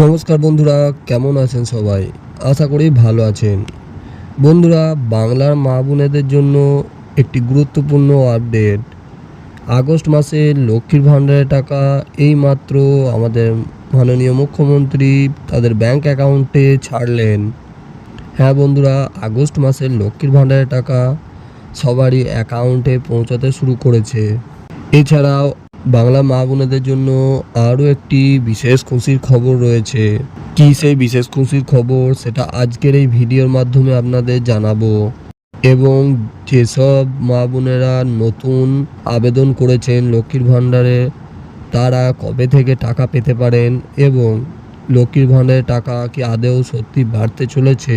নমস্কার বন্ধুরা, কেমন আছেন সবাই? আশা করি ভালো আছেন। বন্ধুরা, বাংলার মা বোনেদের জন্য একটি গুরুত্বপূর্ণ আপডেট। আগস্ট মাসে লক্ষ্মীর ভাণ্ডারের টাকা এইমাত্র আমাদের মাননীয় মুখ্যমন্ত্রী তাদের ব্যাংক অ্যাকাউন্টে ছাড়লেন। হ্যাঁ বন্ধুরা, আগস্ট মাসের লক্ষ্মীর ভাণ্ডারের টাকা সবারই অ্যাকাউন্টে পৌঁছাতে শুরু করেছে। এছাড়াও বাংলা মা বোনেদের জন্য আরও একটি বিশেষ খুশির খবর রয়েছে। কী সেই বিশেষ খুশির খবর সেটা আজকের এই ভিডিওর মাধ্যমে আপনাদের জানাবো। এবং যেসব মা বোনেরা নতুন আবেদন করেছেন লক্ষ্মীর ভাণ্ডারে, তারা কবে থেকে টাকা পেতে পারেন এবং লক্ষ্মীর ভাণ্ডারের টাকা কি আদৌ সত্যি বাড়তে চলেছে,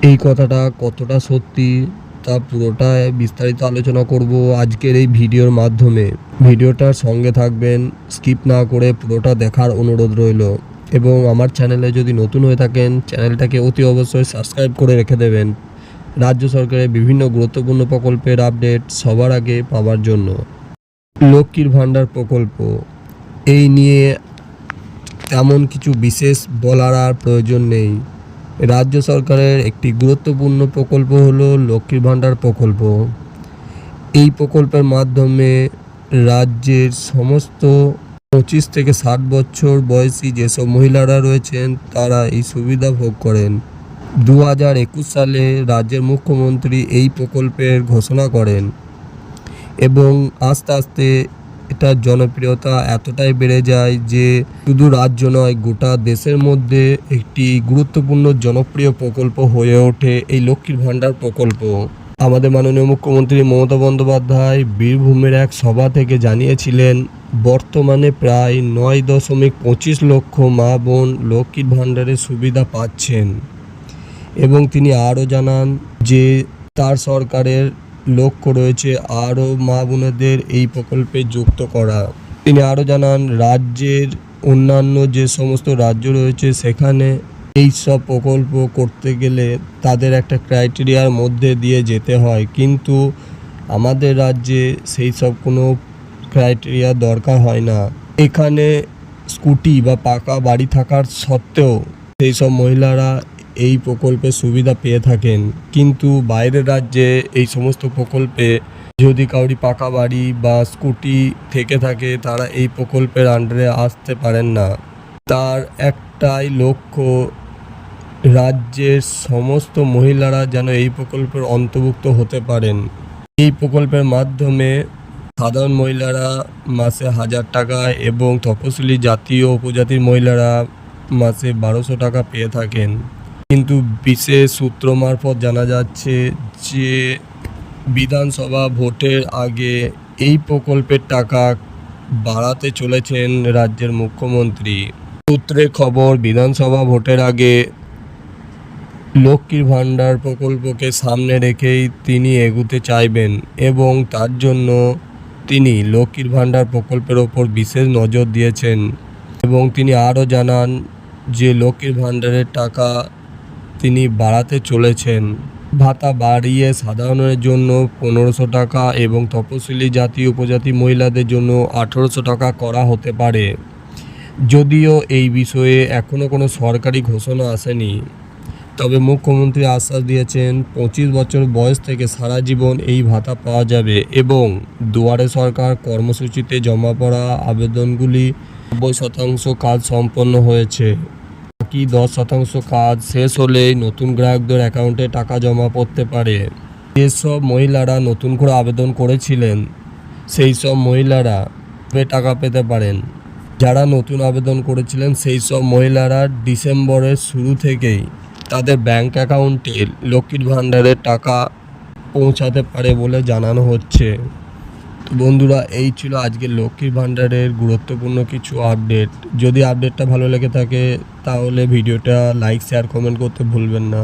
এই কথাটা কতটা সত্যি তা পুরোটাই বিস্তারিত আলোচনা করব আজকের এই ভিডিওর মাধ্যমে। ভিডিওটার সঙ্গে থাকবেন, স্কিপ না করে পুরোটা দেখার অনুরোধ রইল। এবং আমার চ্যানেলে যদি নতুন হয়ে থাকেন, চ্যানেলটাকে অতি অবশ্যই সাবস্ক্রাইব করে রেখে দেবেন রাজ্য সরকারের বিভিন্ন গুরুত্বপূর্ণ প্রকল্পের আপডেট সবার আগে পাওয়ার জন্য। লক্ষ্মীর ভাণ্ডার প্রকল্প, এই নিয়ে তেমন কিছু বিশেষ বলার আর প্রয়োজন নেই। রাজ্য সরকারের একটি গুরুত্বপূর্ণ প্রকল্প হলো লক্ষ্মীর ভাণ্ডার প্রকল্প। এই প্রকল্পের মাধ্যমে রাজ্যের সমস্ত 25 থেকে 60 বছর বয়সী যেসব মহিলারা রয়েছেন তারা এই সুবিধা ভোগ করেন। 2021 সালে রাজ্যের মুখ্যমন্ত্রী এই প্রকল্পের ঘোষণা করেন এবং আস্তে আস্তে এটার জনপ্রিয়তা এতটাই বেড়ে যায় যে শুধু রাজ্য নয়, গোটা দেশের মধ্যে একটি গুরুত্বপূর্ণ জনপ্রিয় প্রকল্প হয়ে ওঠে এই লক্ষ্মীর ভাণ্ডার প্রকল্প। আমাদের মাননীয় মুখ্যমন্ত্রী মমতা বন্দ্যোপাধ্যায় বীরভূমের এক সভা থেকে জানিয়েছিলেন বর্তমানে প্রায় 9.25 লক্ষ মা বোন লক্ষ্মীর ভাণ্ডারের সুবিধা পাচ্ছেন। এবং তিনি আরও জানান যে তার সরকারের লক্ষ্য রয়েছে আরও মা বোনেদের এই প্রকল্পে যুক্ত করা। তিনি আরও জানান রাজ্যের অন্যান্য যে সমস্ত রাজ্য রয়েছে সেখানে এই সব প্রকল্প করতে গেলে তাদের একটা ক্রাইটেরিয়ার মধ্যে দিয়ে যেতে হয়, কিন্তু আমাদের রাজ্যে সেই সব কোনো ক্রাইটেরিয়া দরকার হয় না। এখানে স্কুটি বা পাকা বাড়ি থাকার সত্ত্বেও সেই সব মহিলারা এই প্রকল্পের সুবিধা পেয়ে থাকেন। কিন্তু বাইরের রাজ্যে এই সমস্ত প্রকল্পে যদি কাউরি পাকা বাড়ি বা স্কুটি থেকে থাকে তারা এই প্রকল্পের আন্ডারে আসতে পারেন না। তার একটাই লক্ষ্য রাজ্যের সমস্ত মহিলারা যেন এই প্রকল্পের অন্তর্ভুক্ত হতে পারেন। এই প্রকল্পের মাধ্যমে সাধারণ মহিলারা মাসে 1000 টাকা এবং তপশিলি জাতি ও উপজাতির মহিলারা মাসে 1200 টাকা পেয়ে থাকেন। কিন্তু বিশেষ সূত্র মারফত জানা যাচ্ছে যে বিধানসভা ভোটের আগে এই প্রকল্পের টাকা বাড়াতে চলেছেন রাজ্যের মুখ্যমন্ত্রী। সূত্রে খবর, বিধানসভা ভোটের আগে লক্ষ্মীর ভাণ্ডার প্রকল্পকে সামনে রেখেই তিনি এগোতে চাইবেন এবং তার জন্য তিনি লক্ষ্মীর ভাণ্ডার প্রকল্পের ওপর বিশেষ নজর দিয়েছেন। এবং তিনি আরও জানান যে লক্ষ্মীর ভাণ্ডারের টাকা তিনি বাড়াতে চলেছেন। ভাতা বাড়িয়ে সাধারণের জন্য 1500 টাকা এবং তপশিলি জাতি উপজাতি মহিলাদের জন্য 1800 টাকা করা হতে পারে। যদিও এই বিষয়ে এখনও কোনো সরকারি ঘোষণা আসেনি, তবে মুখ্যমন্ত্রী আশ্বাস দিয়েছেন 25 বছর বয়স থেকে সারা জীবন এই ভাতা পাওয়া যাবে এবং দুয়ারে সরকার কর্মসূচিতে জমা পড়া আবেদনগুলি 90% কাজ সম্পন্ন হয়েছে। বাকি 10% কাজ শেষ হলেই নতুন গ্রাহকদের অ্যাকাউন্টে টাকা জমা পড়তে পারে। যেসব মহিলারা নতুন করে আবেদন করেছিলেন সেই সব মহিলারা টাকা পেতে পারেন। যারা নতুন আবেদন করেছিলেন সেই সব মহিলারা ডিসেম্বরের শুরু থেকেই তাদের ব্যাংক অ্যাকাউন্টে লক্ষ্মীর ভাণ্ডারের টাকা পৌঁছাতে পারে বলে জানানো হচ্ছে। তো বন্ধুরা, এই ছিল আজকের লক্ষ্মীর ভাণ্ডারের গুরুত্বপূর্ণ কিছু আপডেট। যদি আপডেটটা ভালো লেগে থাকে তাহলে ভিডিওটা লাইক, শেয়ার, কমেন্ট করতে ভুলবেন না।